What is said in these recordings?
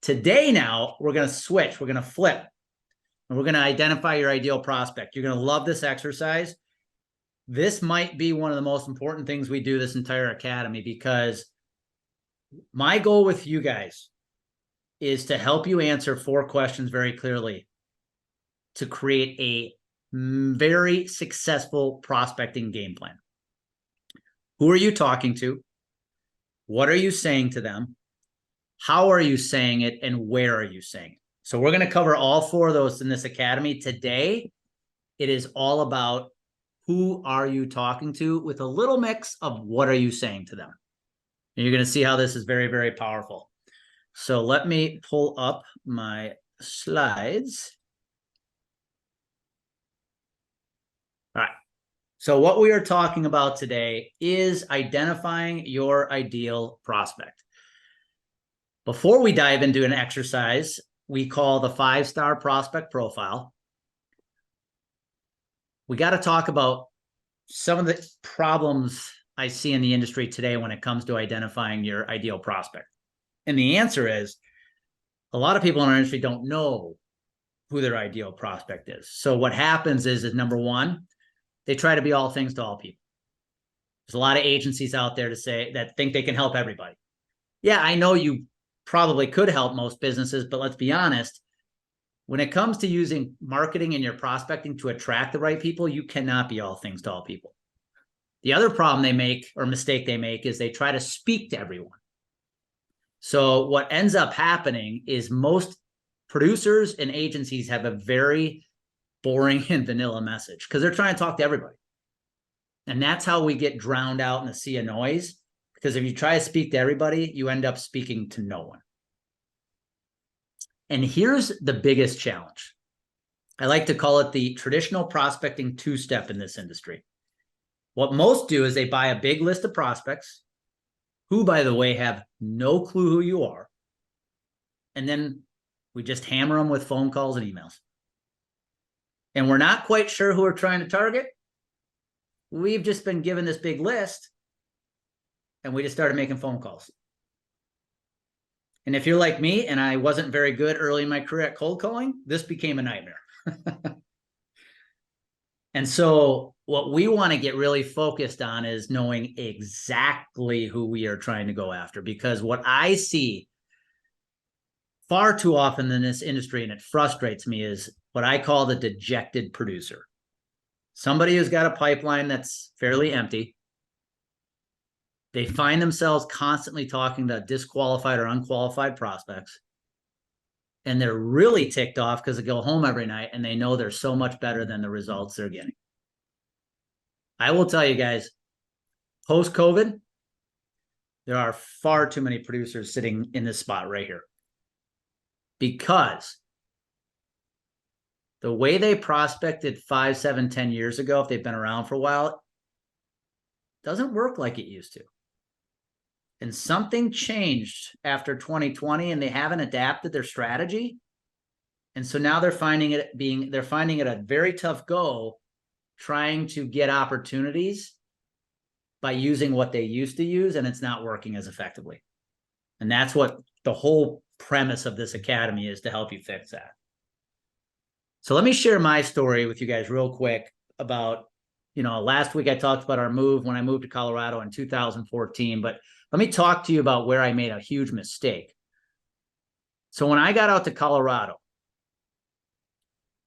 Today, now we're going to switch. We're going to flip, and we're going to identify your ideal prospect. You're going to love this exercise. This might be one of the most important things we do this entire academy, because my goal with you guys is to help you answer 4 questions very clearly to create a very successful prospecting game plan. Who are you talking to? What are you saying to them? How are you saying it? And where are you saying it? So we're going to cover all 4 of those in this academy. Today, it is all about who are you talking to, with a little mix of what are you saying to them. And you're going to see how this is very, very powerful. So let me pull up my slides. All right. So what we are talking about today is identifying your ideal prospect. Before we dive into an exercise we call the 5-star prospect profile, we got to talk about some of the problems I see in the industry today when it comes to identifying your ideal prospect. And the answer is, a lot of people in our industry don't know who their ideal prospect is. So what happens is number one, they try to be all things to all people. There's a lot of agencies out there that think they can help everybody. Yeah, I know you probably could help most businesses, but let's be honest, when it comes to using marketing and your prospecting to attract the right people, you cannot be all things to all people. The other problem they make, or mistake they make, is they try to speak to everyone. So what ends up happening is most producers and agencies have a very boring and vanilla message because they're trying to talk to everybody. And that's how we get drowned out in a sea of noise, because if you try to speak to everybody, you end up speaking to no one. And here's the biggest challenge. I like to call it the traditional prospecting 2-step in this industry. What most do is they buy a big list of prospects who, by the way, have no clue who you are. And then we just hammer them with phone calls and emails. And we're not quite sure who we're trying to target. We've just been given this big list, and we just started making phone calls. And if you're like me, and I wasn't very good early in my career at cold calling, this became a nightmare. And so what we want to get really focused on is knowing exactly who we are trying to go after, because what I see far too often in this industry, and it frustrates me, is what I call the dejected producer. Somebody who's got a pipeline that's fairly empty. They find themselves constantly talking to disqualified or unqualified prospects. And they're really ticked off because they go home every night and they know they're so much better than the results they're getting. I will tell you guys, post-COVID, there are far too many producers sitting in this spot right here, because the way they prospected 5, 7, 10 years ago, if they've been around for a while, doesn't work like it used to. And something changed after 2020, and they haven't adapted their strategy. And so now they're finding it a very tough go trying to get opportunities by using what they used to use, and it's not working as effectively. And that's what the whole premise of this academy is, to help you fix that. So let me share my story with you guys real quick about, last week I talked about our move when I moved to Colorado in 2014, but let me talk to you about where I made a huge mistake. So when I got out to Colorado,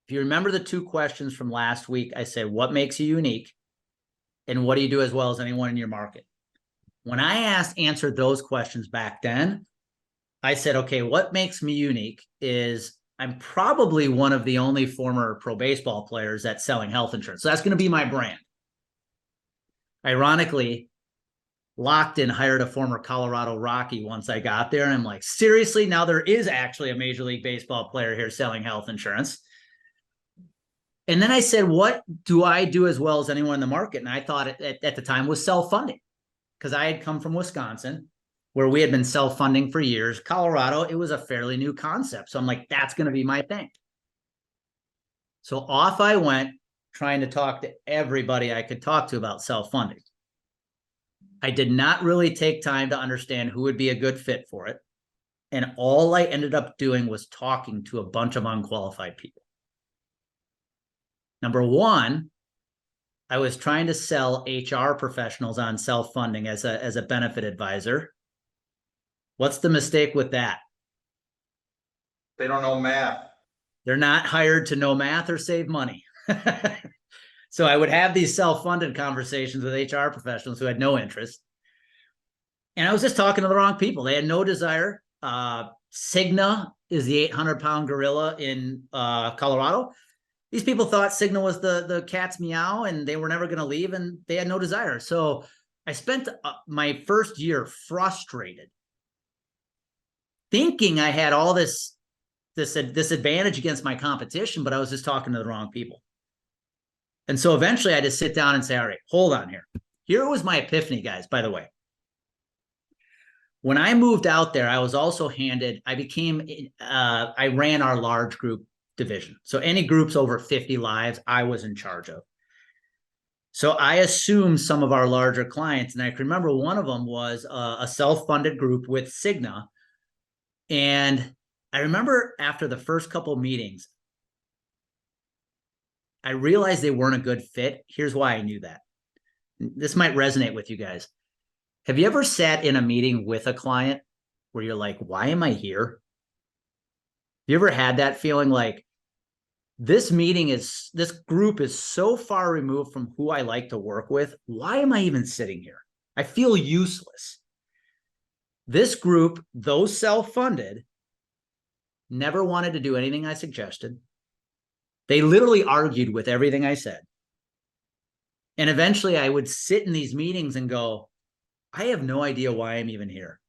if you remember the 2 questions from last week, I said, what makes you unique? And what do you do as well as anyone in your market? When I answered those questions back then, I said, okay, what makes me unique is I'm probably one of the only former pro baseball players that's selling health insurance. So that's going to be my brand. Ironically, Lockton hired a former Colorado Rocky once I got there. And I'm like, seriously? Now there is actually a Major League Baseball player here selling health insurance. And then I said, what do I do as well as anyone in the market? And I thought at the time was self-funding, because I had come from Wisconsin, where we had been self-funding for years. Colorado, it was a fairly new concept. So I'm like, that's going to be my thing. So off I went, trying to talk to everybody I could talk to about self-funding. I did not really take time to understand who would be a good fit for it. And all I ended up doing was talking to a bunch of unqualified people. Number one, I was trying to sell HR professionals on self-funding as a benefit advisor. What's the mistake with that? They don't know math. They're not hired to know math or save money. So I would have these self-funded conversations with HR professionals who had no interest. And I was just talking to the wrong people. They had no desire. Cigna is the 800-pound gorilla in Colorado. These people thought Cigna was the cat's meow, and they were never going to leave, and they had no desire. So I spent my first year frustrated, thinking I had all this advantage against my competition, but I was just talking to the wrong people. And so eventually I had to sit down and say, all right, hold on here. Here was my epiphany, guys, by the way. When I moved out there, I was also handed, I ran our large group division. So any groups over 50 lives, I was in charge of. So I assumed some of our larger clients, and I can remember one of them was a self-funded group with Cigna. And I remember after the first couple of meetings, I realized they weren't a good fit. Here's why I knew that. This might resonate with you guys. Have you ever sat in a meeting with a client where you're like, why am I here? Have you ever had that feeling like this group is so far removed from who I like to work with? Why am I even sitting here? I feel useless. This group, though self-funded, never wanted to do anything I suggested. They literally argued with everything I said. And eventually I would sit in these meetings and go, I have no idea why I'm even here.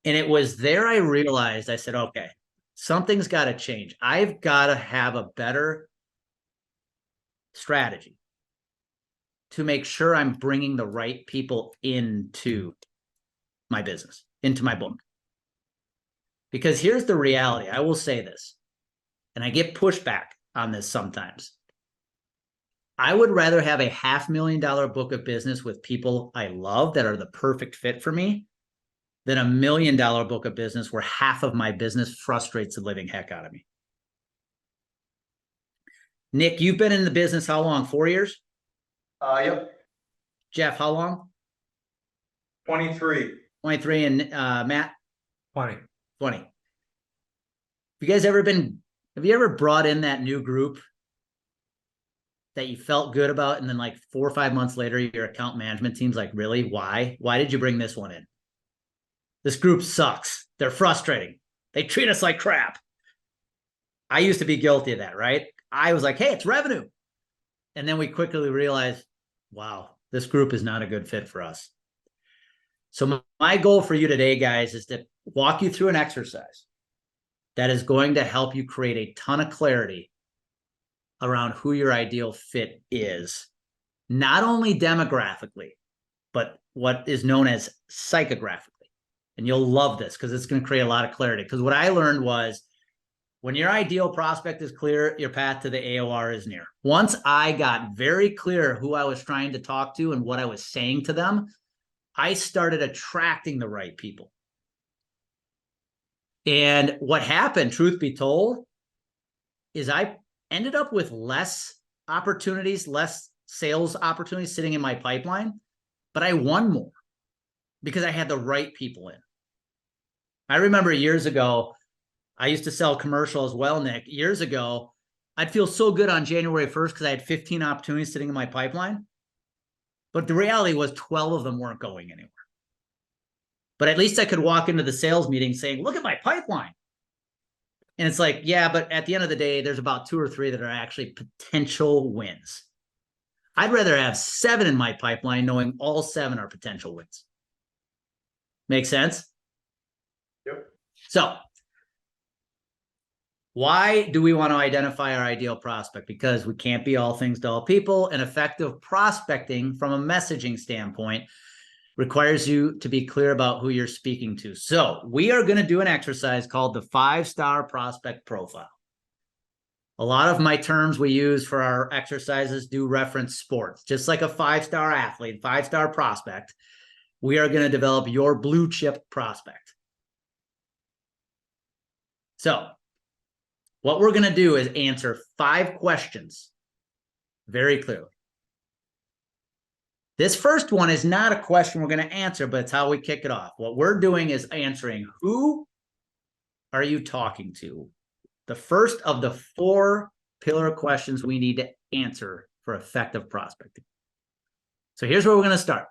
And it was there I realized, I said, okay, something's got to change. I've got to have a better strategy to make sure I'm bringing the right people into my business, into my book. Because here's the reality. I will say this, and I get pushback on this sometimes. I would rather have a $500,000 book of business with people I love that are the perfect fit for me than $1 million book of business where half of my business frustrates the living heck out of me. Nick, you've been in the business how long? 4 years? Yep. Jeff, how long? 23. 23. And Matt? 20. 20. Have you ever brought in that new group that you felt good about, and then like 4 or 5 months later, your account management team's like, really? Why? Why did you bring this one in? This group sucks. They're frustrating. They treat us like crap. I used to be guilty of that, right? I was like, hey, it's revenue. And then we quickly realized, wow, this group is not a good fit for us. So my goal for you today, guys, is to walk you through an exercise that is going to help you create a ton of clarity around who your ideal fit is, not only demographically, but what is known as psychographically. And you'll love this because it's going to create a lot of clarity. Because what I learned was when your ideal prospect is clear, your path to the AOR is near. Once I got very clear who I was trying to talk to and what I was saying to them, I started attracting the right people. And what happened, truth be told, is I ended up with less opportunities, less sales opportunities sitting in my pipeline, but I won more because I had the right people in. I remember years ago, I used to sell commercial as well, Nick. Years ago, I'd feel so good on January 1st because I had 15 opportunities sitting in my pipeline. But the reality was 12 of them weren't going anywhere. But at least I could walk into the sales meeting saying, look at my pipeline. And it's like, yeah, but at the end of the day, there's about 2 or 3 that are actually potential wins. I'd rather have 7 in my pipeline knowing all 7 are potential wins. Make sense? Yep. So why do we want to identify our ideal prospect? Because we can't be all things to all people, and effective prospecting from a messaging standpoint requires you to be clear about who you're speaking to. So we are going to do an exercise called the 5-star prospect profile. A lot of my terms we use for our exercises do reference sports. Just like a 5-star athlete, 5-star prospect, we are going to develop your blue chip prospect. So what we're going to do is answer 5 questions very clearly. This first one is not a question we're going to answer, but it's how we kick it off. What we're doing is answering, who are you talking to? The first of the 4 pillar questions we need to answer for effective prospecting. So here's where we're going to start.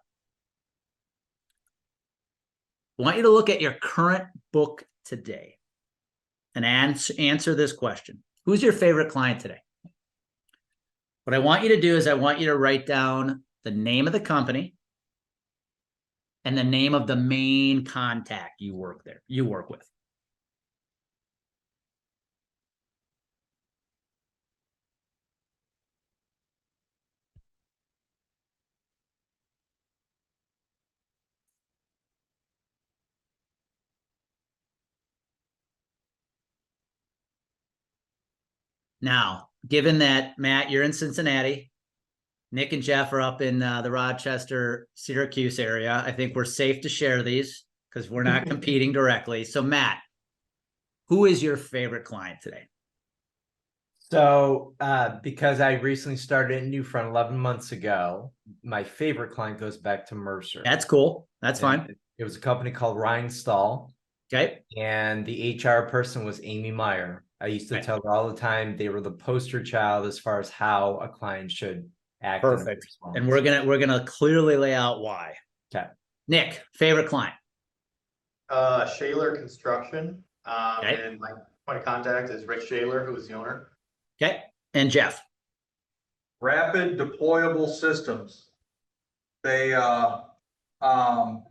I want you to look at your current book today and answer this question. Who's your favorite client today? What I want you to do is I want you to write down the name of the company and the name of the main contact you work with. Now, given that, Matt, you're in Cincinnati, Nick and Jeff are up in the Rochester, Syracuse area, I think we're safe to share these because we're not competing directly. So, Matt, who is your favorite client today? So, because I recently started a new front 11 months ago, my favorite client goes back to Mercer. That's cool. That's And fine. It was a company called Ryan Stahl, Okay. and the HR person was Amy Meyer. I used to Right. tell her all the time they were the poster child as far as how a client should act. in a Perfect. first And moment. we're gonna clearly lay out why. Okay. Nick, favorite client. Shaler Construction, Okay. and my point of contact is Rick Shaler, who is the owner. Okay. And Jeff. Rapid Deployable Systems. They,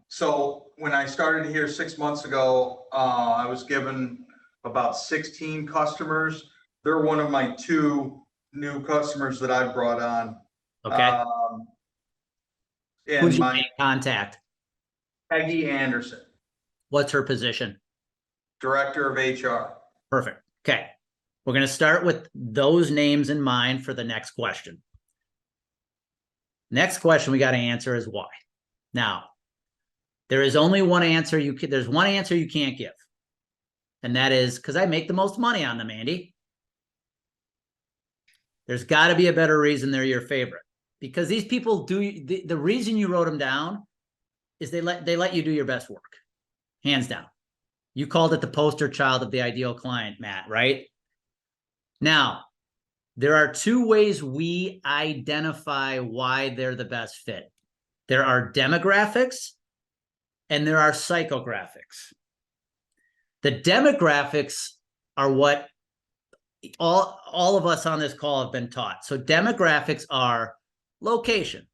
so when I started here 6 months ago, I was given about 16 customers. They're one of my 2 new customers that I've brought on. Okay. And Who's your my main contact? Peggy Anderson, What's her position? Director of HR. Perfect. Okay. We're going to start with those names in mind for the next question. Next question we got to answer is why. Now, there is only one answer there's one answer you can't give. And that is because I make the most money on them, Andy. There's got to be a better reason they're your favorite. Because these people the reason you wrote them down is they let you do your best work. Hands down. You called it the poster child of the ideal client, Matt, right? Now, there are 2 ways we identify why they're the best fit. There are demographics and there are psychographics. The demographics are what all of us on this call have been taught. So demographics are location,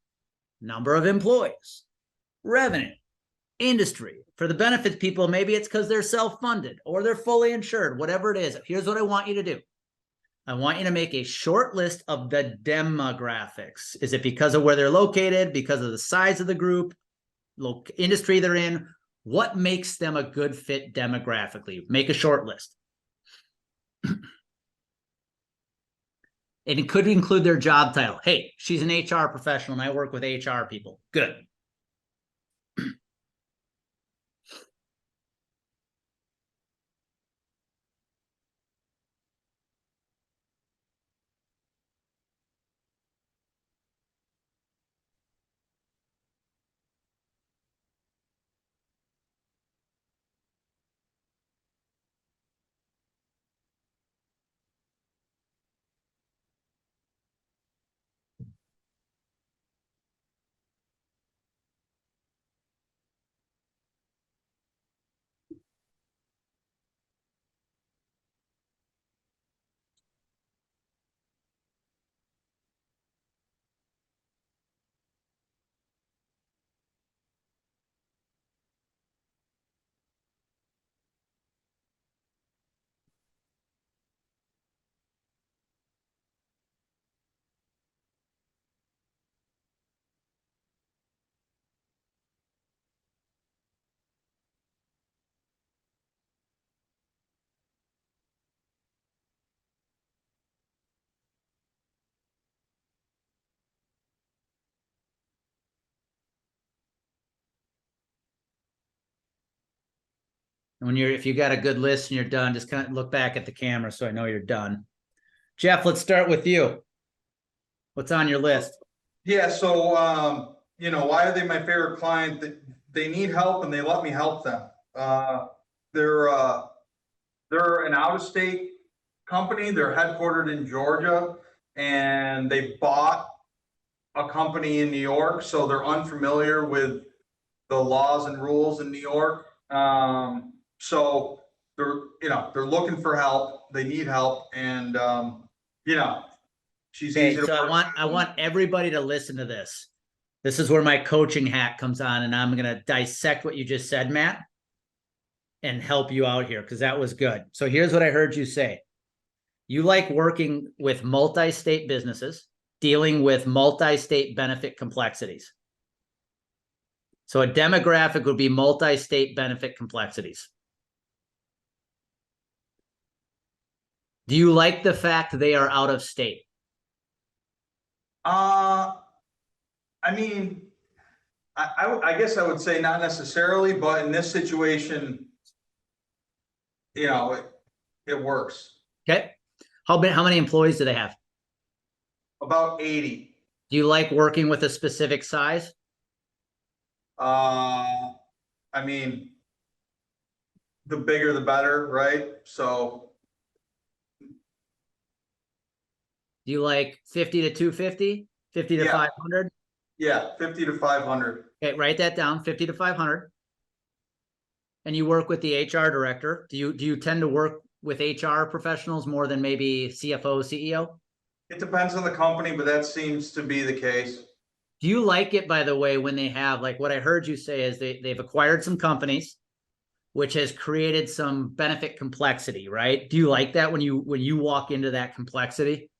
number of employees, revenue, industry. For the benefits people, maybe it's because they're self-funded or they're fully insured, whatever it is. Here's what I want you to do. I want you to make a short list of the demographics. Is it because of where they're located, because of the size of the group, industry they're in? What makes them a good fit demographically? Make a short list. And it could include their job title. Hey, she's an HR professional and I work with HR people. Good. if you got a good list and you're done, just kind of look back at the camera so I know you're done. Jeff, let's start with you. What's on your list? Yeah, so, why are they my favorite client? They need help and they let me help them. They're an out-of-state company. They're headquartered in Georgia, and they bought a company in New York, so they're unfamiliar with the laws and rules in New York. So they're looking for help. They need help, and she's Okay, easy to so work I with. want everybody to listen to this. This is where my coaching hat comes on, and I'm going to dissect what you just said, Matt, and help you out here because that was good. So here's what I heard you say. You like working with multi-state businesses, dealing with multi-state benefit complexities. So a demographic would be multi-state benefit complexities. Do you like the fact they are out of state? I mean, I guess I would say not necessarily, but in this situation, it works. Okay. How many employees do they have? About 80. Do you like working with a specific size? I mean, the bigger the better, right? So Do you like 50 to 250, 50 to Yeah. 500? yeah, 50 to 500. Okay, write that down, 50 to 500. And you work with the HR director. Do you tend to work with HR professionals more than maybe CFO, CEO? It depends on the company, but that seems to be the case. Do you like it, by the way, when they have, like what I heard you say is they've acquired some companies, which has created some benefit complexity, right? Do you like that when you walk into that complexity?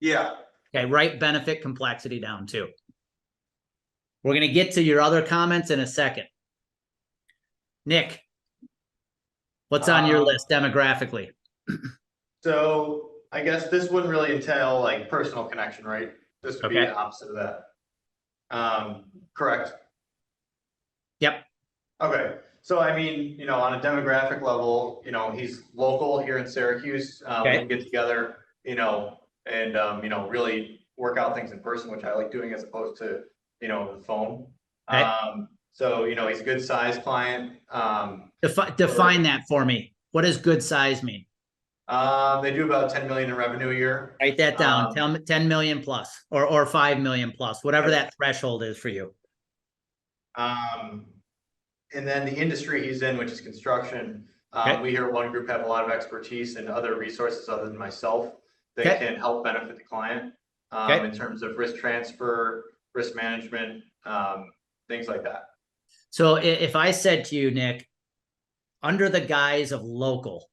Yeah. Okay, write benefit complexity down too. We're going to get to your other comments in a second. Nick, what's on your list demographically? So I guess this wouldn't really entail like personal connection, right? This would be Okay. the opposite of that. Correct? Yep. Okay, so I mean, on a demographic level, he's local here in Syracuse. We Okay. can get together, and really work out things in person, which I like doing as opposed to, the phone. Okay. So, he's a good size client. Define that for me. What does good size mean? They do about 10 million in revenue a year. Write that down. Tell me 10 million plus or 5 million plus, whatever that threshold is for you. And then the industry he's in, which is construction, Okay. we here at One Group have a lot of expertise and other resources other than myself that Okay. can help benefit the client Okay. in terms of risk transfer, risk management, things like that. So if I said to you, Nick, under the guise of local,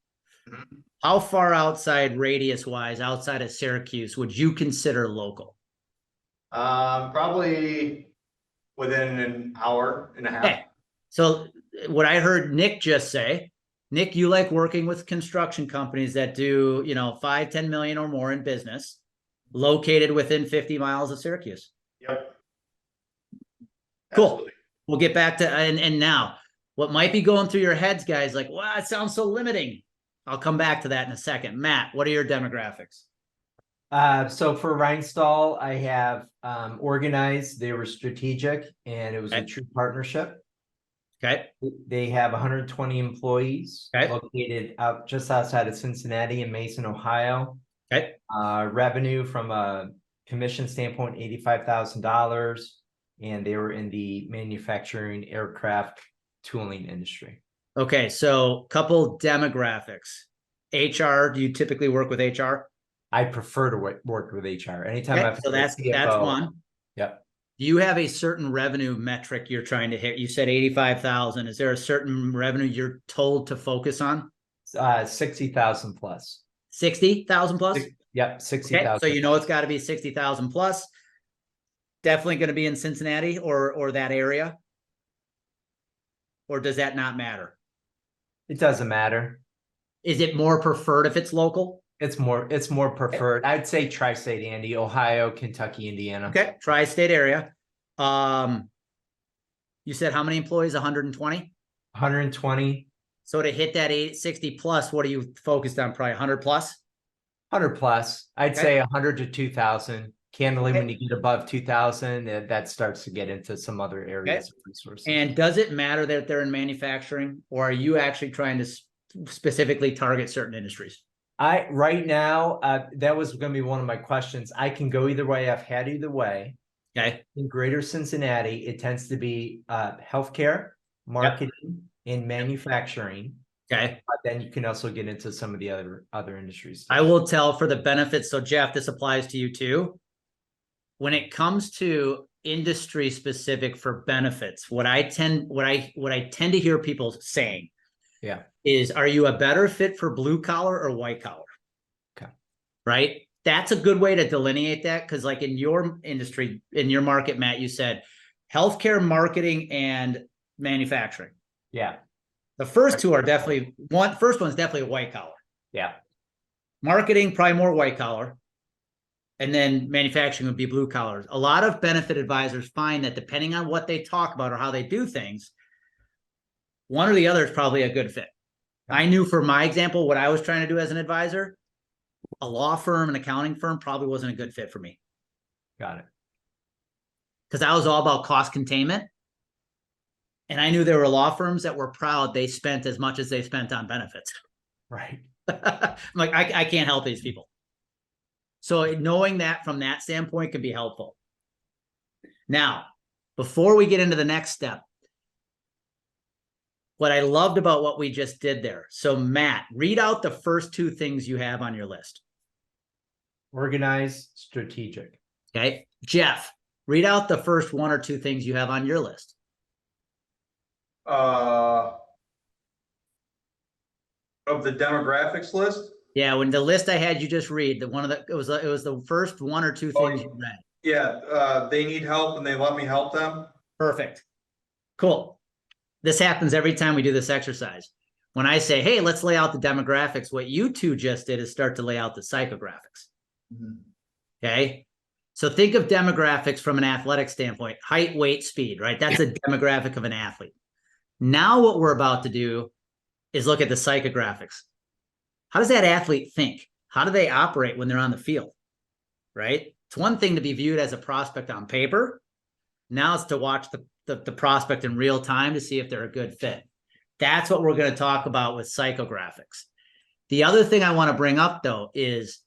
Mhm. how far outside radius wise, outside of Syracuse, would you consider local? Probably within an hour and a half. Okay. So what I heard Nick just say, Nick, you like working with construction companies that do, 5, 10 million or more in business, located within 50 miles of Syracuse. Yep. Cool. Absolutely. We'll get back to, and now what might be going through your heads, guys, like, wow, it sounds so limiting. I'll come back to that in a second. Matt, what are your demographics? So for Rhinestall, I have organized, they were strategic, and it was a Okay. true partnership. Okay. They have 120 employees Okay. located out just outside of Cincinnati in Mason, Ohio. Okay. Revenue from a commission standpoint, $85,000, and they were in the manufacturing aircraft tooling industry. Okay. So couple demographics. HR, do you typically work with HR? I prefer to work with HR. Anytime Okay, I've so had a that's CFO. one. Yep. Do you have a certain revenue metric you're trying to hit? You said 85,000. Is there a certain revenue you're told to focus on? 60,000 plus. 60,000 plus? Yep, Okay, 60,000. so it's got to be 60,000 plus. Definitely going to be in Cincinnati or that area? Or does that not matter? It doesn't matter. Is it more preferred if it's local? It's more preferred. I'd say tri-state, Andy, Ohio, Kentucky, Indiana. Okay, tri-state area. You said how many employees? 120? 120. So to hit that 60 plus, what are you focused on? Probably 100 plus? 100 plus, I'd Okay. say 100 to 2,000. Candidly, when Okay. you get above 2,000, that starts to get into some other areas of resources. And does it matter that they're in manufacturing, or are you actually trying to specifically target certain industries? Right now, that was going to be one of my questions. I can go either way. I've had either way. Okay. In Greater Cincinnati, it tends to be healthcare, marketing, and manufacturing. Okay. But then you can also get into some of the other industries. I will tell for the benefits. So Jeff, this applies to you too. When it comes to industry specific for benefits, what I tend to hear people saying, is, are you a better fit for blue collar or white collar? Okay. Right. That's a good way to delineate that. Cause like in your industry, in your market, Matt, you said healthcare, marketing, and manufacturing. Yeah. The first two are definitely first one's definitely a white collar. Yeah. Marketing, probably more white collar. And then manufacturing would be blue collars. A lot of benefit advisors find that depending on what they talk about or how they do things, one or the other is probably a good fit. I knew for my example, what I was trying to do as an advisor, a law firm, an accounting firm probably wasn't a good fit for me. Got it. Because I was all about cost containment. And I knew there were law firms that were proud they spent as much as they spent on benefits. Right. I'm like, I can't help these people. So knowing that from that standpoint can be helpful. Now, before we get into the next step, what I loved about what we just did there. So Matt, read out the first two things you have on your list. Organized, strategic. Okay. Jeff, read out the first one or two things you have on your list. Of the demographics list? Yeah, when the list I had you just read, it was the first one or two things you read. Yeah, they need help and they let me help them. Perfect. Cool. This happens every time we do this exercise. When I say, hey, let's lay out the demographics, what you two just did is start to lay out the psychographics. Okay. So think of demographics from an athletic standpoint: height, weight, speed, right? That's a demographic of an athlete. Now what we're about to do is look at the psychographics. How does that athlete think? How do they operate when they're on the field? Right? It's one thing to be viewed as a prospect on paper. Now it's to watch the prospect in real time to see if they're a good fit. That's what we're going to talk about with psychographics. The other thing I want to bring up though is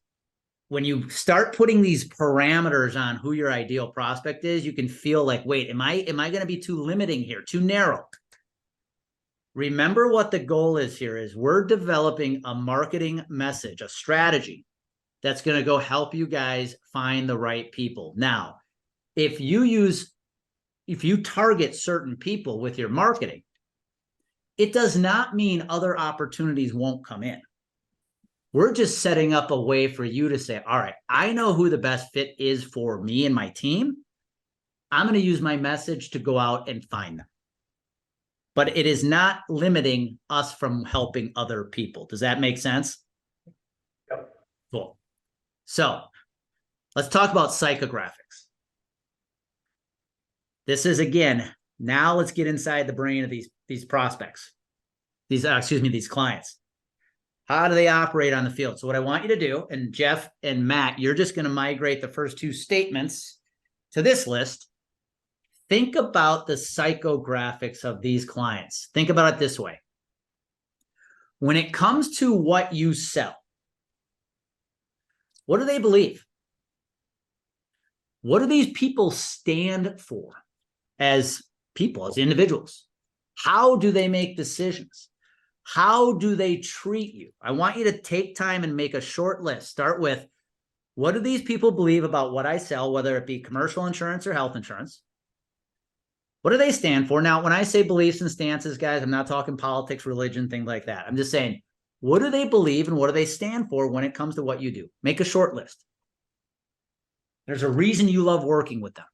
when you start putting these parameters on who your ideal prospect is, you can feel like, wait, am I going to be too limiting here, too narrow? Remember what the goal is here is we're developing a marketing message, a strategy that's going to go help you guys find the right people. Now, if you target certain people with your marketing, it does not mean other opportunities won't come in. We're just setting up a way for you to say, all right, I know who the best fit is for me and my team. I'm going to use my message to go out and find them. But it is not limiting us from helping other people. Does that make sense? Yep. Cool. So let's talk about psychographics. This is, again, now let's get inside the brain of these prospects, these clients. How do they operate on the field? So what I want you to do, and Jeff and Matt, you're just going to migrate the first two statements to this list. Think about the psychographics of these clients. Think about it this way. When it comes to what you sell, what do they believe? What do these people stand for as people, as individuals? How do they make decisions? How do they treat you? I want you to take time and make a short list. Start with, what do these people believe about what I sell, whether it be commercial insurance or health insurance? What do they stand for? Now, when I say beliefs and stances, guys, I'm not talking politics, religion, things like that. I'm just saying, what do they believe and what do they stand for when it comes to what you do? Make a short list. There's a reason you love working with them.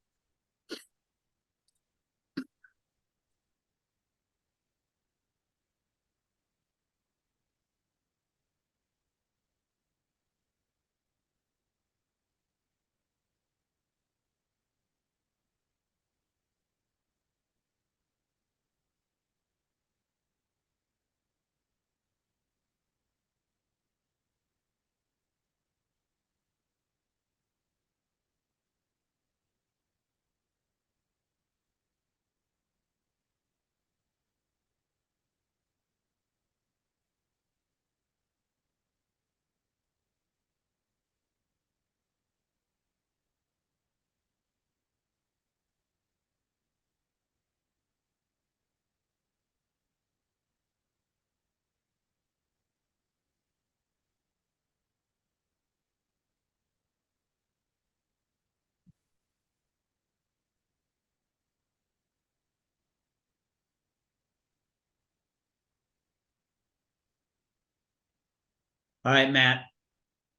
All right, Matt,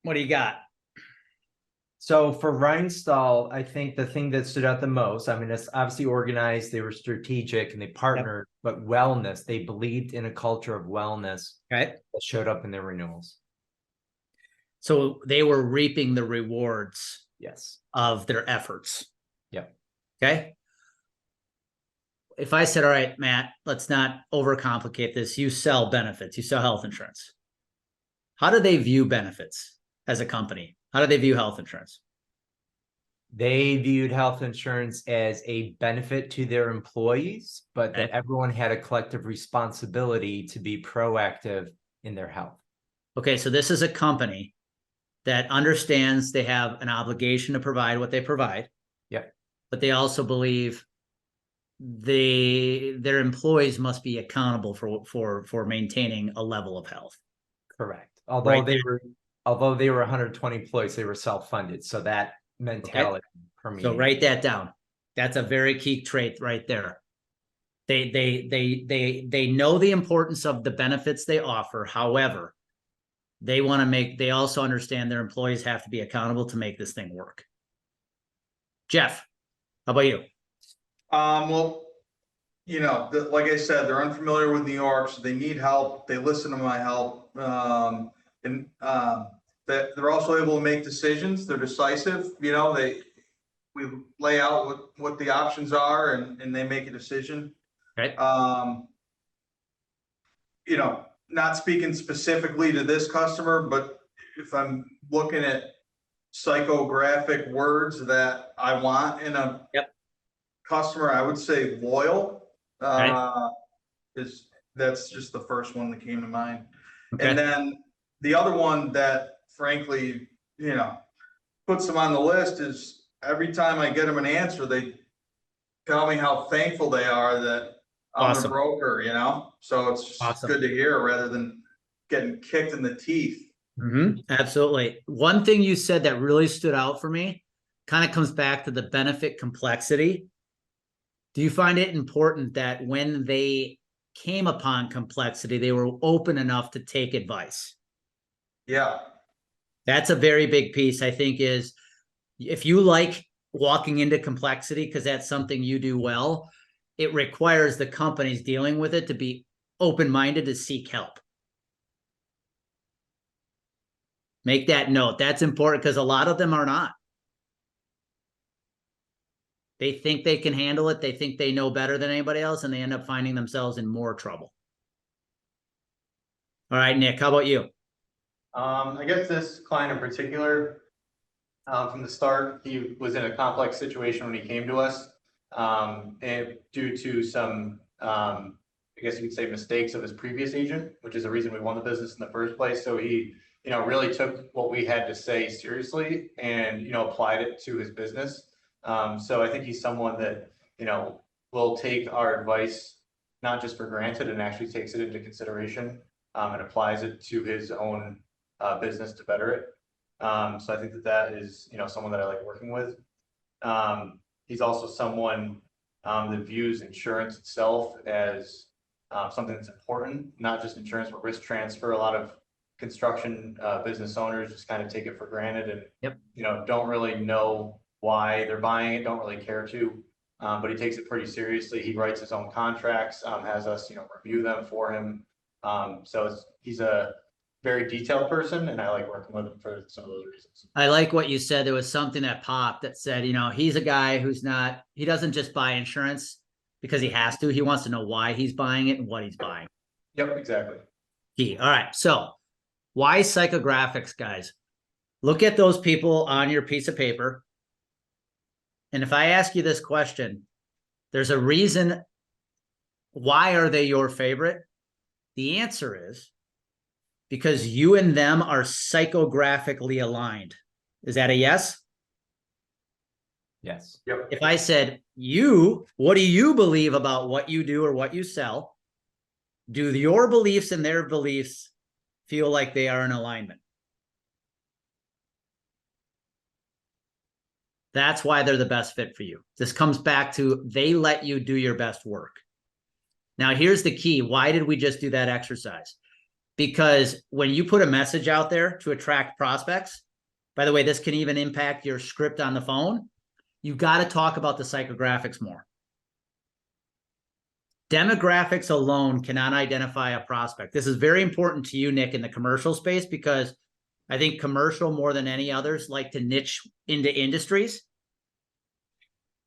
what do you got? So for Rhinestall, I think the thing that stood out the most, I mean, it's obviously organized, they were strategic and they partnered, but wellness, they believed in a culture of wellness Okay. that showed up in their renewals. So they were reaping the rewards Yes. of their efforts. Yep. Okay. If I said, all right, Matt, let's not overcomplicate this. You sell benefits, you sell health insurance. How do they view benefits as a company? How do they view health insurance? They viewed health insurance as a benefit to their employees, but that Okay. everyone had a collective responsibility to be proactive in their health. Okay, so this is a company that understands they have an obligation to provide what they provide. Yep. But they also believe their employees must be accountable for maintaining a level of health. Correct. Although Right. they were 120 employees, they were self-funded. So that mentality permeated. So write that down. That's a very key trait right there. They know the importance of the benefits they offer. However, they also understand their employees have to be accountable to make this thing work. Jeff, how about you? Well, like I said, they're unfamiliar with New York, so they need help. They listen to my help. That they're also able to make decisions. They're decisive. We lay out what the options are and they make a decision. Right. Not speaking specifically to this customer, but if I'm looking at psychographic words that I want in a customer, I would say loyal. That's just the first one that came to mind. Okay. And then the other one that frankly, puts them on the list is every time I get them an answer, they tell me how thankful they are that I'm Awesome. a broker, so it's just Awesome. good to hear rather than getting kicked in the teeth. Absolutely. One thing you said that really stood out for me kind of comes back to the benefit complexity. Do you find it important that when they came upon complexity, they were open enough to take advice? Yeah. That's a very big piece, I think, is if you like walking into complexity, because that's something you do well, it requires the companies dealing with it to be open-minded to seek help. Make that note. That's important because a lot of them are not. They think they can handle it. They think they know better than anybody else, and they end up finding themselves in more trouble. All right, Nick, how about you? I guess this client in particular, from the start, he was in a complex situation when he came to us. And due to some, I guess you could say mistakes of his previous agent, which is the reason we won the business in the first place. So he, really took what we had to say seriously and, applied it to his business. So I think he's someone that, will take our advice, not just for granted, and actually takes it into consideration, and applies it to his own business to better it. So I think that is, someone that I like working with. He's also someone that views insurance itself as something that's important, not just insurance, but risk transfer. A lot of construction business owners just kind of take it for granted and, don't really know why they're buying it, don't really care to, but he takes it pretty seriously. He writes his own contracts, has us, review them for him. So he's a very detailed person, and I like working with him for some of those reasons. I like what you said. There was something that popped that said, he's a guy he doesn't just buy insurance because he has to. He wants to know why he's buying it and what he's buying. Yep, exactly. Key. All right. So why psychographics, guys? Look at those people on your piece of paper. And if I ask you this question, there's a reason. Why are they your favorite? The answer is because you and them are psychographically aligned. Is that a yes? Yes. Yep. If I said, what do you believe about what you do or what you sell? Do your beliefs and their beliefs feel like they are in alignment? That's why they're the best fit for you. This comes back to they let you do your best work. Now, here's the key. Why did we just do that exercise? Because when you put a message out there to attract prospects, by the way, this can even impact your script on the phone. You got to talk about the psychographics more. Demographics alone cannot identify a prospect. This is very important to you, Nick, in the commercial space, because I think commercial more than any others like to niche into industries.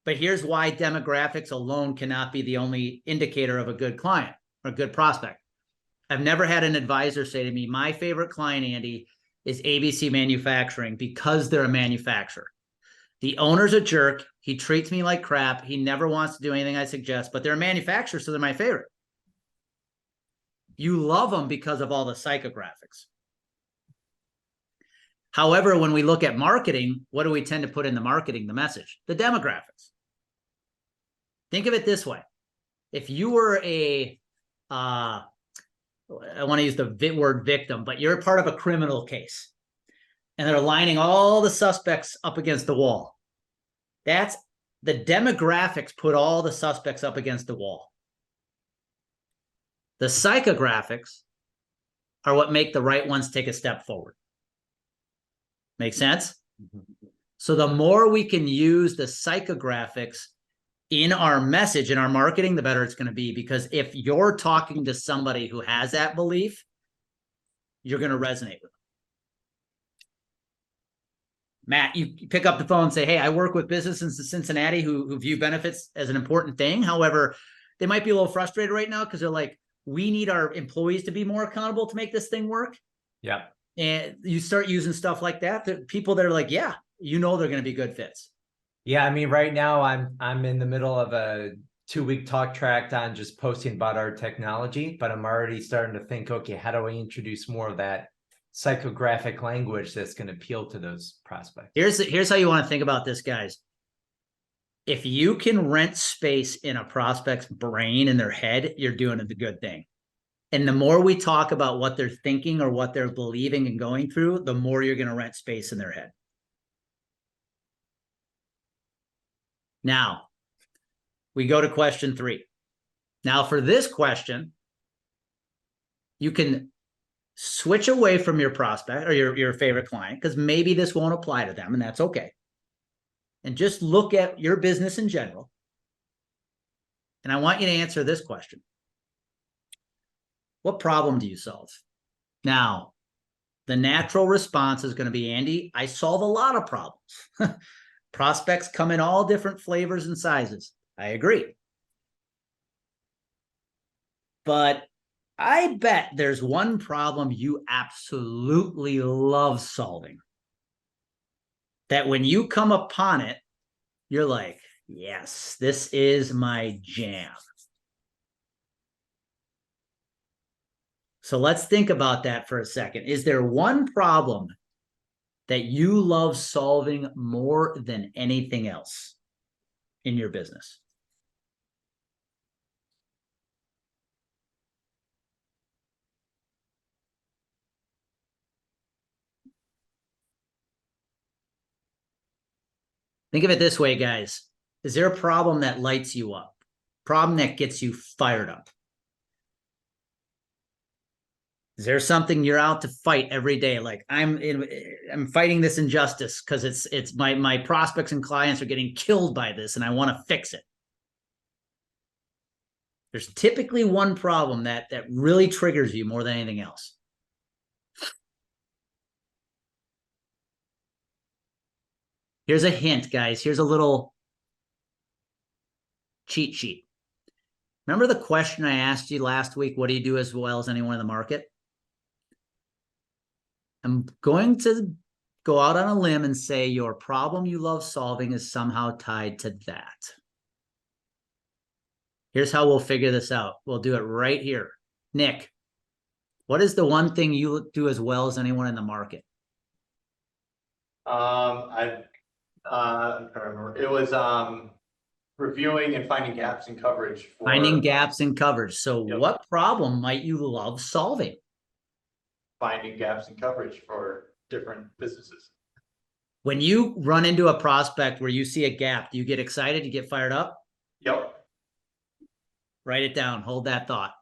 But here's why demographics alone cannot be the only indicator of a good client or a good prospect. I've never had an advisor say to me, my favorite client, Andy, is ABC Manufacturing because they're a manufacturer. The owner's a jerk. He treats me like crap. He never wants to do anything I suggest, but they're a manufacturer, so they're my favorite. You love them because of all the psychographics. However, when we look at marketing, what do we tend to put in the marketing, the message? The demographics. Think of it this way. If you were I want to use the word victim, but you're part of a criminal case and they're lining all the suspects up against the wall. That's the demographics put all the suspects up against the wall. The psychographics are what make the right ones take a step forward. Make sense? So the more we can use the psychographics in our message, in our marketing, the better it's going to be. Because if you're talking to somebody who has that belief, you're going to resonate with them. Matt, you pick up the phone and say, hey, I work with businesses in Cincinnati who view benefits as an important thing. However, they might be a little frustrated right now because they're like, we need our employees to be more accountable to make this thing work. Yeah. And you start using stuff like that, the people that are like, yeah, you know, they're going to be good fits. Yeah, I mean, right now I'm in the middle of a 2-week talk track on just posting about our technology, but I'm already starting to think, okay, how do I introduce more of that psychographic language that's going to appeal to those prospects? Here's how you want to think about this, guys. If you can rent space in a prospect's brain, in their head, you're doing the good thing. And the more we talk about what they're thinking or what they're believing and going through, the more you're going to rent space in their head. Now, we go to question 3. Now, for this question, you can switch away from your prospect or your favorite client, because maybe this won't apply to them, and that's okay. And just look at your business in general. And I want you to answer this question. What problem do you solve? Now, the natural response is going to be, Andy, I solve a lot of problems. Prospects come in all different flavors and sizes. I agree. But I bet there's one problem you absolutely love solving, that when you come upon it, you're like, yes, this is my jam. So let's think about that for a second. Is there one problem that you love solving more than anything else in your business? Think of it this way, guys. Is there a problem that lights you up? Problem that gets you fired up? Is there something you're out to fight every day? Like, I'm fighting this injustice because it's my prospects and clients are getting killed by this and I want to fix it. There's typically one problem that really triggers you more than anything else. Here's a hint, guys. Here's a little cheat sheet. Remember the question I asked you last week? What do you do as well as anyone in the market? I'm going to go out on a limb and say your problem you love solving is somehow tied to that. Here's how we'll figure this out. We'll do it right here. Nick, what is the one thing you do as well as anyone in the market? I'm trying to remember. It was reviewing and finding gaps in coverage. Finding gaps in coverage. So Yep. What problem might you love solving? Finding gaps in coverage for different businesses. When you run into a prospect where you see a gap, do you get excited? You get fired up? Yep. Write it down. Hold that thought.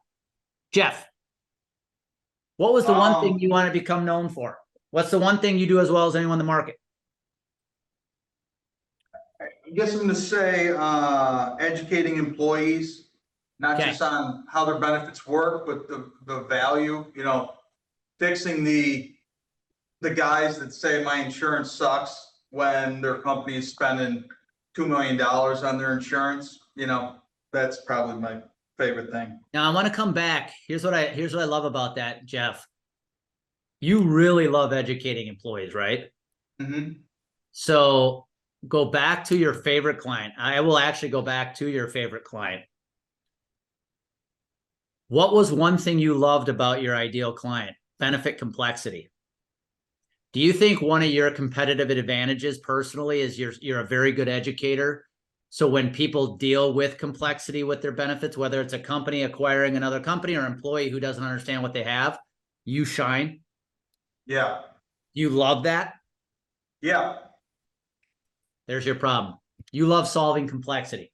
Jeff, What was the one thing Um, you want to become known for? What's the one thing you do as well as anyone in the market? I guess I'm gonna say, educating employees, not Okay. just on how their benefits work, but the value, fixing the guys that say my insurance sucks when their company is spending $2 million on their insurance, that's probably my favorite thing. Now I want to come back. Here's what I love about that, Jeff. You really love educating employees, right? Mm-hmm. So go back to your favorite client. I will actually go back to your favorite client. What was one thing you loved about your ideal client? Benefit complexity. Do you think one of your competitive advantages personally is you're a very good educator? So when people deal with complexity with their benefits, whether it's a company acquiring another company or an employee who doesn't understand what they have, you shine. Yeah, You love that. yeah. There's your problem. You love solving complexity.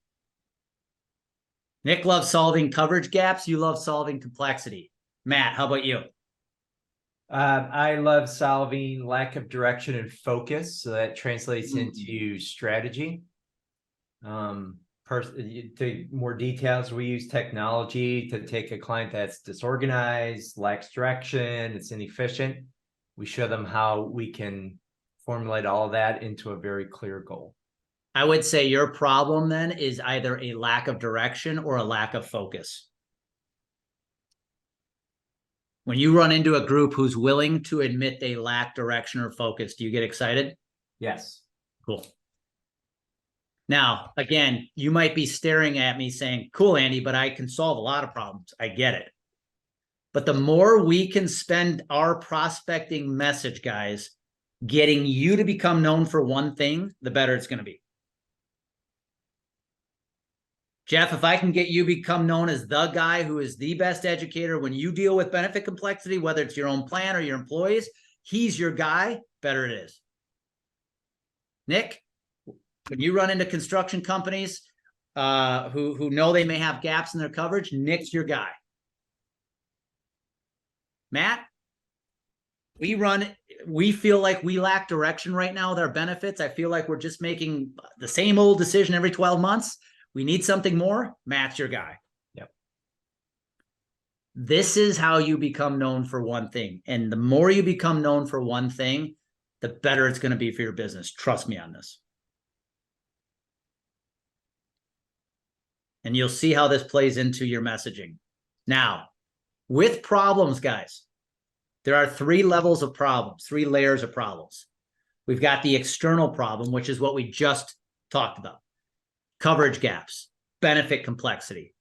Nick loves solving coverage gaps. You love solving complexity. Matt, how about you? I love solving lack of direction and focus, so that translates Mm. into strategy. To more details, we use technology to take a client that's disorganized, lacks direction, it's inefficient. We show them how we can formulate all of that into a very clear goal. I would say your problem then is either a lack of direction or a lack of focus. When you run into a group who's willing to admit they lack direction or focus, do you get excited? Yes. Cool. Now, again, you might be staring at me saying, cool, Andy, but I can solve a lot of problems. I get it. But the more we can spend our prospecting message, guys, getting you to become known for one thing, the better it's going to be. Jeff, if I can get you become known as the guy who is the best educator when you deal with benefit complexity, whether it's your own plan or your employees, he's your guy, better it is. Nick, when you run into construction companies who know they may have gaps in their coverage, Nick's your guy. Matt, we feel like we lack direction right now with our benefits. I feel like we're just making the same old decision every 12 months. We need something more. Matt's your guy. Yep. This is how you become known for one thing. And the more you become known for one thing, the better it's going to be for your business. Trust me on this. And you'll see how this plays into your messaging. Now, with problems, guys, there are 3 levels of problems, 3 layers of problems. We've got the external problem, which is what we just talked about. Coverage gaps, benefit complexity,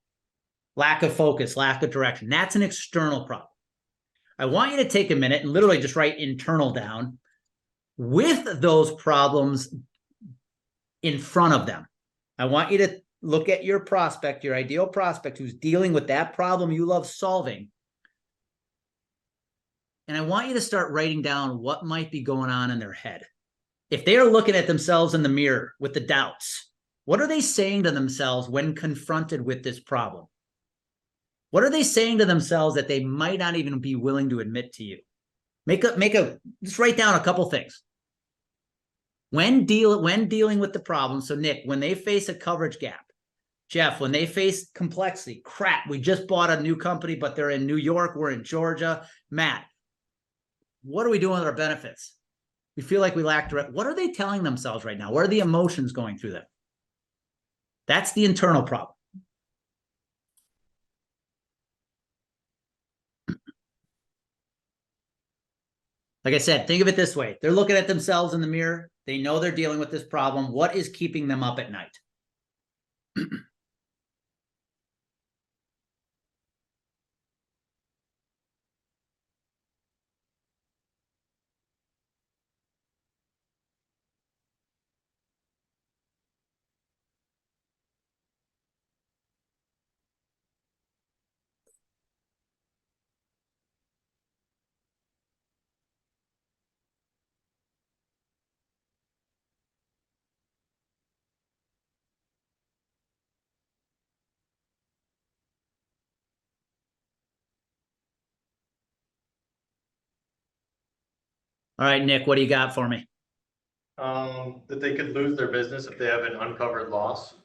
lack of focus, lack of direction. That's an external problem. I want you to take a minute and literally just write internal down with those problems in front of them. I want you to look at your prospect, your ideal prospect who's dealing with that problem you love solving. And I want you to start writing down what might be going on in their head. If they are looking at themselves in the mirror with the doubts, what are they saying to themselves when confronted with this problem? What are they saying to themselves that they might not even be willing to admit to you? Just write down a couple things. When dealing with the problem, so Nick, when they face a coverage gap, Jeff, when they face complexity, crap, we just bought a new company, but they're in New York, we're in Georgia. Matt, what are we doing with our benefits? We feel like we lack direct. What are they telling themselves right now? What are the emotions going through them? That's the internal problem. Like I said, think of it this way. They're looking at themselves in the mirror. They know they're dealing with this problem. What is keeping them up at night? All right, Nick, what do you got for me? That they could lose their business if they have an uncovered loss.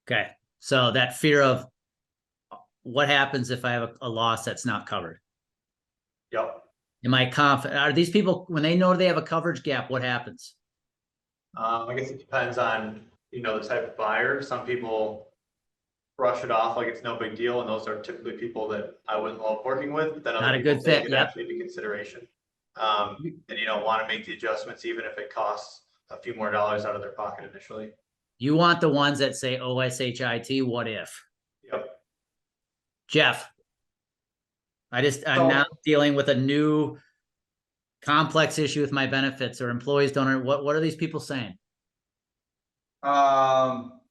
Okay. So that fear of what happens if I have a loss that's not covered? Yep. Am I confident? Are these people, when they know they have a coverage gap, what happens? I guess it depends on, the type of buyer. Some people brush it off like it's no big deal, and those are typically people that I wouldn't love working with, but then Not other a people good take fit, it yep. actually into consideration. And want to make the adjustments even if it costs a few more dollars out of their pocket initially. You want the ones that say OSHIT, what if? Yep. Jeff, I'm So- now dealing with a new complex issue with my benefits or employees don't, what are these people saying? Well,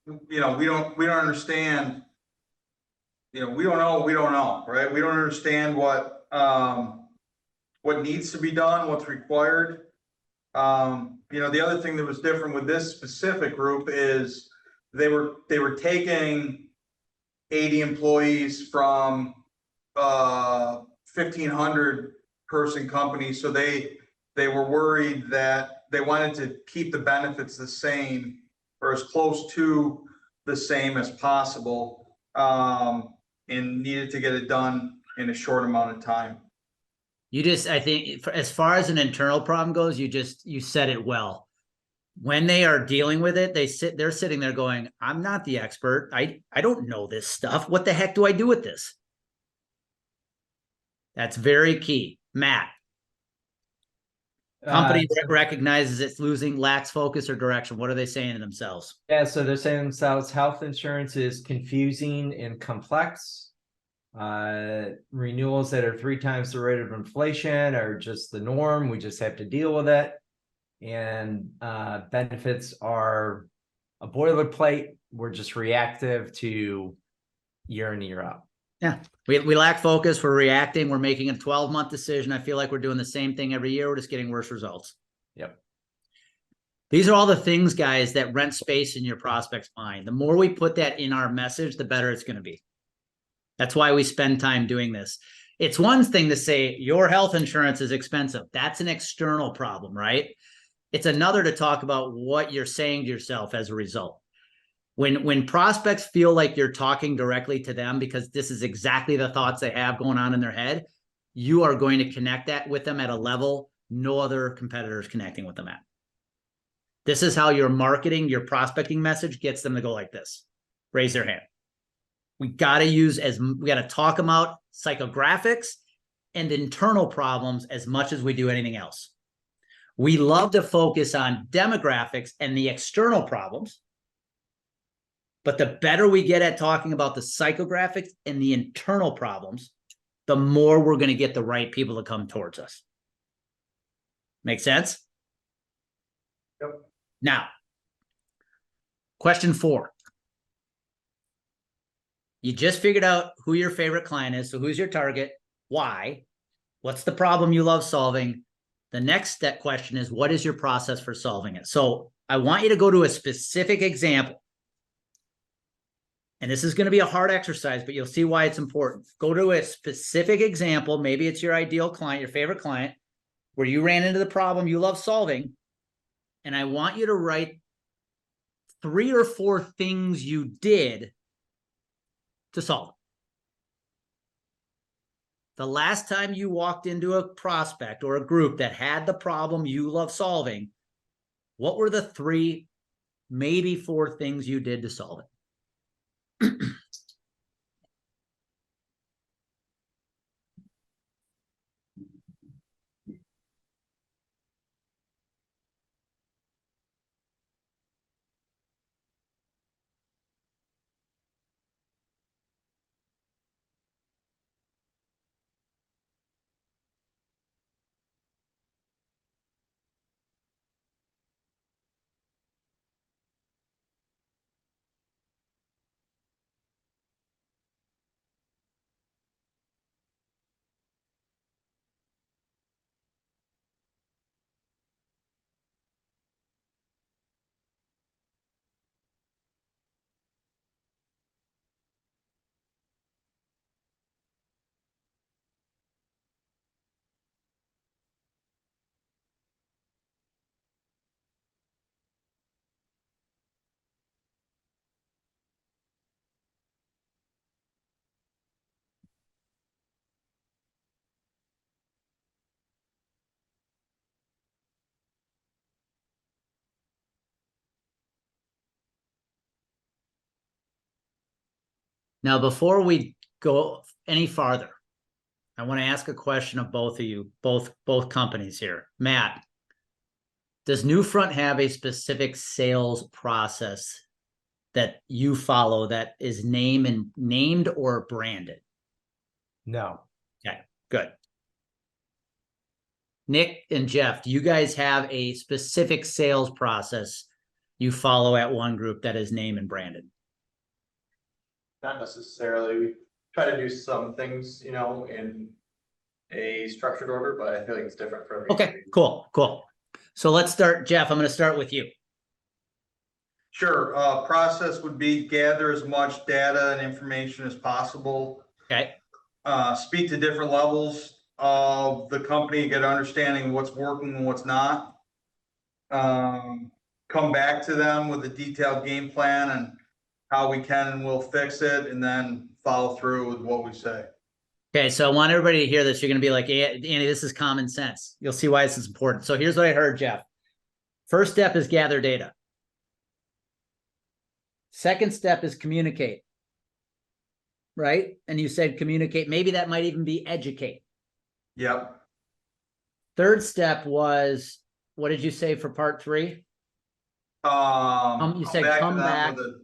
we don't understand. We don't know, right? We don't understand what needs to be done, what's required. The other thing that was different with this specific group is they were taking 80 employees from 1,500 person company, so they were worried that they wanted to keep the benefits the same or as close to the same as possible, and needed to get it done in a short amount of time. I think as far as an internal problem goes, you said it well. When they are dealing with it, they're sitting there going, I'm not the expert. I don't know this stuff. What the heck do I do with this? That's very key. Matt, company recognizes it's lacks focus or direction. What are they saying to themselves? Yeah, so they're saying to themselves, health insurance is confusing and complex. Renewals that are 3 times the rate of inflation are just the norm. We just have to deal with it. And benefits are a boilerplate. We're just reactive to year in, year out. Yeah, we lack focus. We're reacting. We're making a 12-month decision. I feel like we're doing the same thing every year. We're just getting worse results. Yep. These are all the things, guys, that rent space in your prospect's mind. The more we put that in our message, the better it's going to be. That's why we spend time doing this. It's one thing to say your health insurance is expensive. That's an external problem, right? It's another to talk about what you're saying to yourself as a result. When prospects feel like you're talking directly to them because this is exactly the thoughts they have going on in their head, you are going to connect that with them at a level no other competitor is connecting with them at. This is how your marketing, your prospecting message gets them to go like this. Raise their hand. We got to talk about psychographics and internal problems as much as we do anything else. We love to focus on demographics and the external problems, but the better we get at talking about the psychographics and the internal problems, the more we're going to get the right people to come towards us. Make sense? Yep. Now, question 4. You just figured out who your favorite client is. So who's your target? Why? What's the problem you love solving? The next step question is, what is your process for solving it? So I want you to go to a specific example. And this is going to be a hard exercise, but you'll see why it's important. Go to a specific example. Maybe it's your ideal client, your favorite client, where you ran into the problem you love solving. And I want you to write 3 or 4 things you did to solve it. The last time you walked into a prospect or a group that had the problem you love solving, what were the 3, maybe 4 things you did to solve it? Now, before we go any farther, I want to ask a question of both of you, both companies here. Matt, does Newfront have a specific sales process that you follow that is named or branded? No. Good. Nick and Jeff, do you guys have a specific sales process you follow at One Group that is named and branded? Not necessarily. We try to do some things, you know, in a structured order, but I feel like it's different for every. Okay, cool. So let's start, Jeff, I'm going to start with you. Sure, process would be gather as much data and information as possible. Okay, Speak to different levels of the company, get an understanding of what's working and what's not. Come back to them with a detailed game plan and how we can and will fix it, and then follow through with what we say. Okay, so I want everybody to hear this. You're going to be like, Andy, this is common sense. You'll see why this is important. So here's what I heard, Jeff. First step is gather data. Second step is communicate. Right? And you said communicate. Maybe that might even be educate. Yep. Third step was, what did you say for part 3? You said come to them back. with a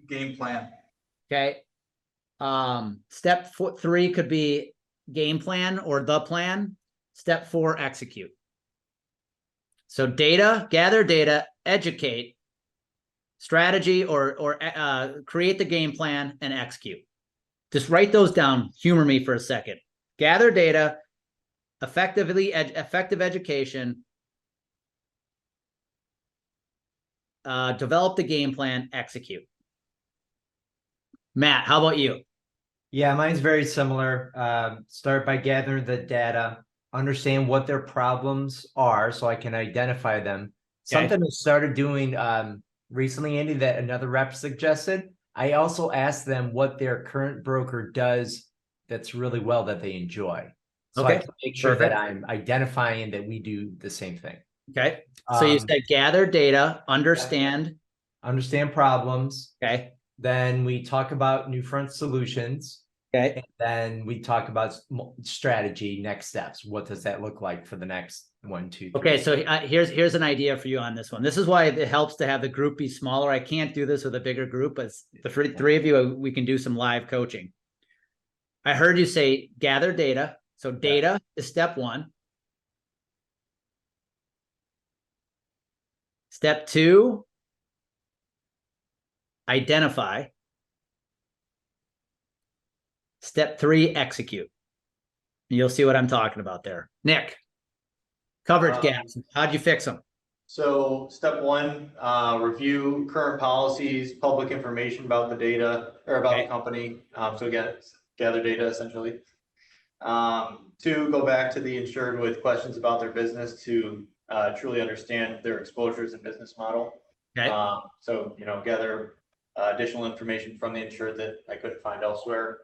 game plan. Okay. Step 3 could be game plan or the plan. Step 4, execute. So data, gather data, educate, strategy, or create the game plan and execute. Just write those down. Humor me for a second. Gather data, effective education, develop the game plan, execute. Matt, how about you? Yeah, mine's very similar. Start by gathering the data, understand what their problems are so I can identify them. Okay. Something I started doing recently, Andy, that another rep suggested. I also asked them what their current broker does that's really well that they enjoy. So I Okay, can make sure that perfect. I'm identifying that we do the same thing. Okay. So you said gather data, understand. Understand problems. Okay. Then we talk about Newfront solutions. Okay. And then we talk about strategy, next steps. What does that look like for the next 1, 2, 3? Okay, so here's an idea for you on this one. This is why it helps to have the group be smaller. I can't do this with a bigger group, but the three of you, we can do some live coaching. I heard you say gather data. So data is step 1. Step 2, identify. Step 3, execute. You'll see what I'm talking about there. Nick, coverage gaps. How'd you fix them? So step 1, review current policies, public information about the data or about the company. So again, gather data essentially. 2, go back to the insured with questions about their business to truly understand their exposures and business model. Okay. So, you know, gather additional information from the insured that I couldn't find elsewhere.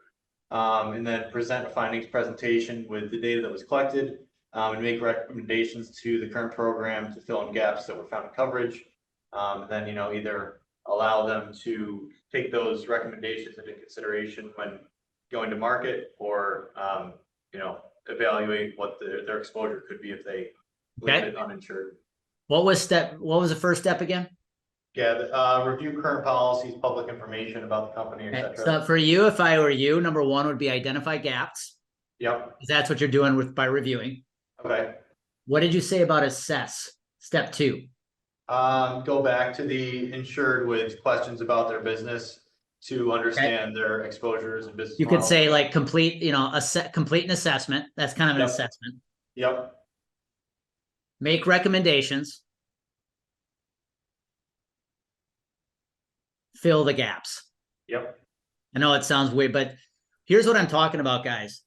And then present a findings presentation with the data that was collected, and make recommendations to the current program to fill in gaps that were found in coverage. And then, you know, either allow them to take those recommendations into consideration when going to market, or, you know, evaluate what their exposure could be if they leave it uninsured. What was the first step again? Yeah, review current policies, public information about the company, Okay. etc. So for you, if I were you, number 1 would be identify gaps. Yep. That's what you're doing by reviewing. Okay. What did you say about assess? Step 2. Go back to the insured with questions about their business to understand their exposures and business You could model. say like complete an assessment. That's kind of an Yep. assessment. Yep. Make recommendations. Fill the gaps. Yep. I know it sounds weird, but here's what I'm talking about, guys.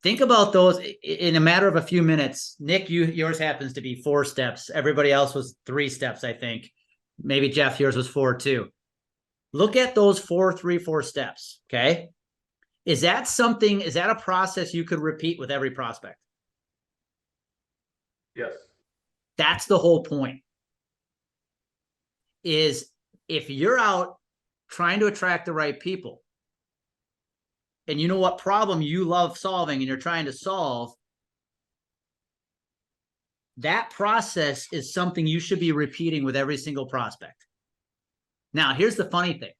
Think about those in a matter of a few minutes. Nick, yours happens to be 4 steps. Everybody else was 3 steps, I think. Maybe Jeff, yours was 4 too. Look at those 4 steps. Okay. Is that a process you could repeat with every prospect? Yes. That's the whole point. Is if you're out trying to attract the right people, and you know what problem you love solving and you're trying to solve, that process is something you should be repeating with every single prospect. Now, here's the funny thing.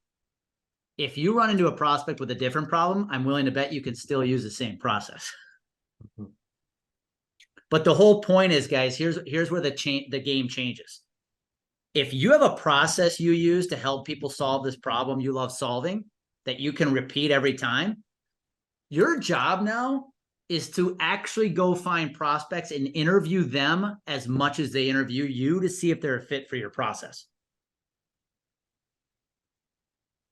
If you run into a prospect with a different problem, I'm willing to bet you can still use the same process. But the whole point is, guys, here's where the game changes. If you have a process you use to help people solve this problem you love solving that you can repeat every time, your job now is to actually go find prospects and interview them as much as they interview you to see if they're a fit for your process.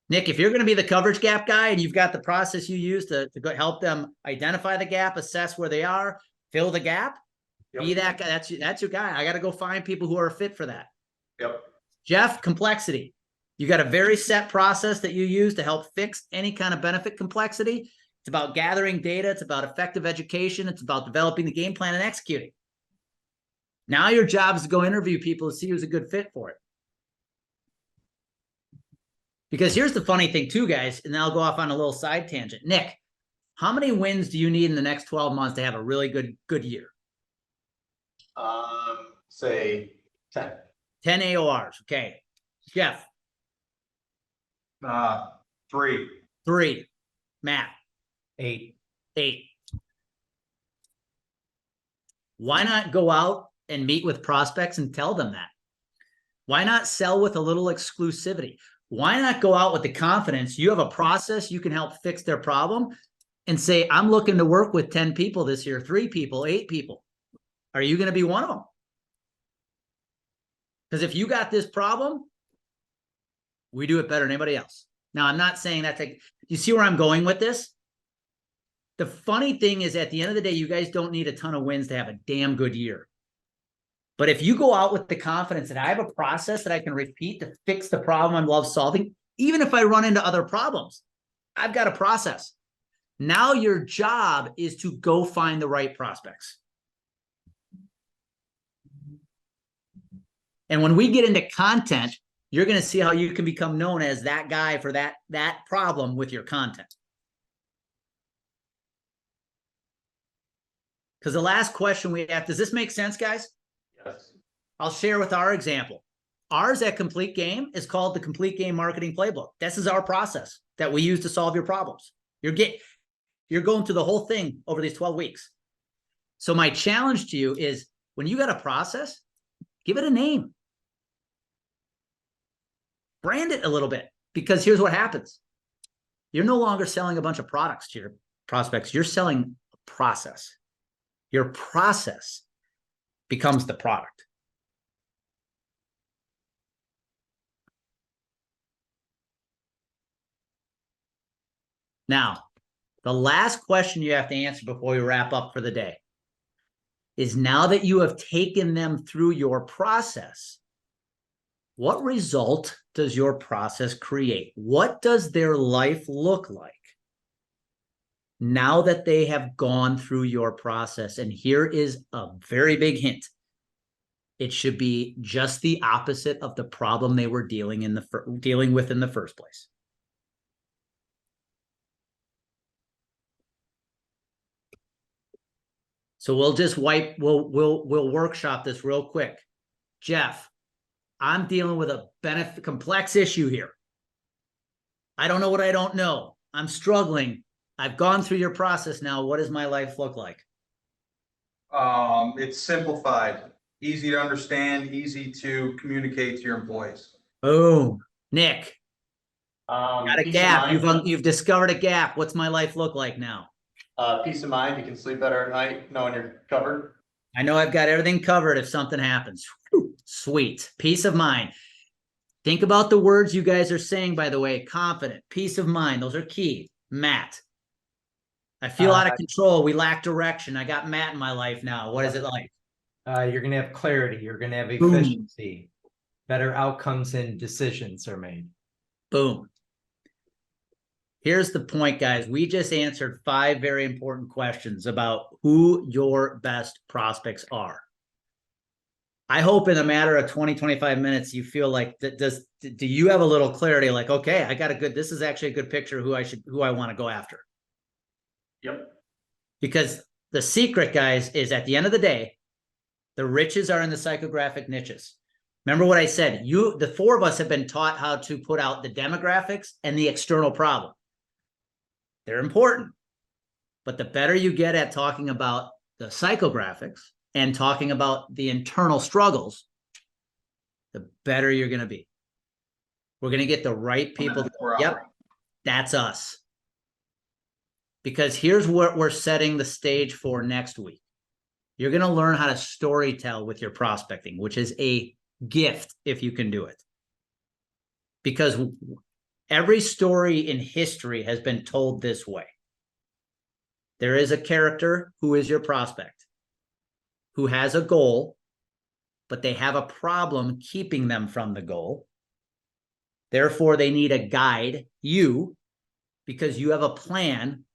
Nick, if you're going to be the coverage gap guy and you've got the process you use to go help them identify the gap, assess where they are, fill the gap, be that guy. That's your guy. I got to go find people who are a fit for that. Yep. Jeff, complexity. You got a very set process that you use to help fix any kind of benefit complexity. It's about gathering data. It's about effective education. It's about developing the game plan and executing. Now your job is to go interview people to see who's a good fit for it. Because here's the funny thing too, guys, and then I'll go off on a little side tangent. Nick, how many wins do you need in the next 12 months to have a really good year? Say 10. 10 AORs. Okay. Jeff. 3. 3. Matt. 8. 8. Why not go out and meet with prospects and tell them that? Why not sell with a little exclusivity? Why not go out with the confidence you have a process you can help fix their problem and say, I'm looking to work with 10 people this year, 3 people, 8 people. Are you going to be one of them? Because if you got this problem, we do it better than anybody else. Now, I'm not saying that you see where I'm going with this? The funny thing is, at the end of the day, you guys don't need a ton of wins to have a damn good year. But if you go out with the confidence that I have a process that I can repeat to fix the problem I love solving, even if I run into other problems, I've got a process. Now your job is to go find the right prospects. And when we get into content, you're going to see how you can become known as that guy for that problem with your content. Because the last question we have, does this make sense, guys? Yes. I'll share with our example. Ours at Complete Game is called the Complete Game Marketing Playbook. This is our process that we use to solve your problems. You're going through the whole thing over these 12 weeks. So my challenge to you is, when you got a process, give it a name. Brand it a little bit, because here's what happens. You're no longer selling a bunch of products to your prospects. You're selling a process. Your process becomes the product. Now, the last question you have to answer before we wrap up for the day is, now that you have taken them through your process, what result does your process create? What does their life look like now that they have gone through your process? And here is a very big hint. It should be just the opposite of the problem they were dealing with in the first place. So we'll workshop this real quick. Jeff, I'm dealing with a complex issue here. I don't know what I don't know. I'm struggling. I've gone through your process now. What does my life look like? It's simplified, easy to understand, easy to communicate to your employees. Boom. Nick, got a Peace of gap. mind. You've discovered a gap. What's my life look like now? Peace of mind. You can sleep better at night knowing you're covered. I know I've got everything covered if something happens. Whew, sweet. Peace of mind. Think about the words you guys are saying, by the way. Confident, peace of mind. Those are key. Matt, I feel out of control. We lack direction. I got Matt in my life now. What is it like? You're going to have clarity. You're going to have Boom. efficiency. Better outcomes and decisions are made. Boom. Here's the point, guys. We just answered 5 very important questions about who your best prospects are. I hope in a matter of 20, 25 minutes, you feel like do you have a little clarity? Like, okay, this is actually a good picture of who I want to go after. Yep. Because the secret, guys, is at the end of the day, the riches are in the psychographic niches. Remember what I said, the four of us have been taught how to put out the demographics and the external problem. They're important, but the better you get at talking about the psychographics and talking about the internal struggles, the better you're going to be. We're going to get the right people. Yep, that's us. Because here's what we're setting the stage for next week. You're going to learn how to storytell with your prospecting, which is a gift if you can do it. Because every story in history has been told this way. There is a character who is your prospect, who has a goal, but they have a problem keeping them from the goal. Therefore, they need a guide, you, because you have a plan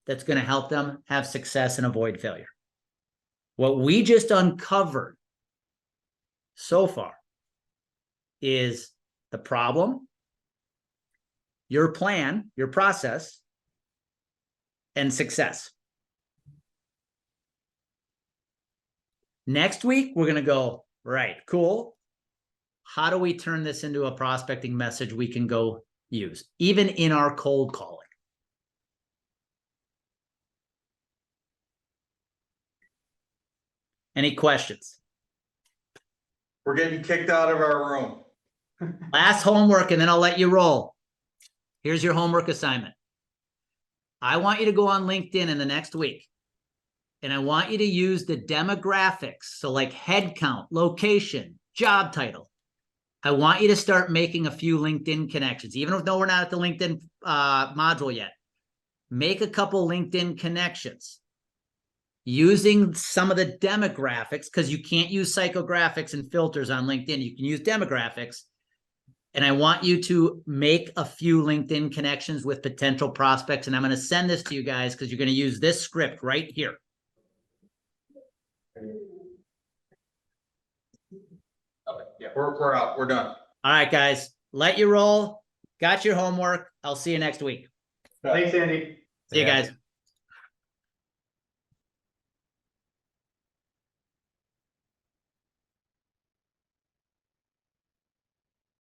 that's going to help them have success and avoid failure. What we just uncovered so far is the problem, your plan, your process, and success. Next week, we're going to go, right, cool. How do we turn this into a prospecting message we can go use, even in our cold calling? Any questions? We're getting kicked out of our room. Last homework, and then I'll let you roll. Here's your homework assignment. I want you to go on LinkedIn in the next week, and I want you to use the demographics. So like head count, location, job title. I want you to start making a few LinkedIn connections, even though we're not at the LinkedIn module yet. Make a couple LinkedIn connections using some of the demographics, because you can't use psychographics and filters on LinkedIn. You can use demographics. And I want you to make a few LinkedIn connections with potential prospects. And I'm going to send this to you guys because you're going to use this script right here. Okay, yeah, we're out. We're done. All right, guys, let you roll. Got your homework. I'll see you next week. Thanks, Andy. See you guys.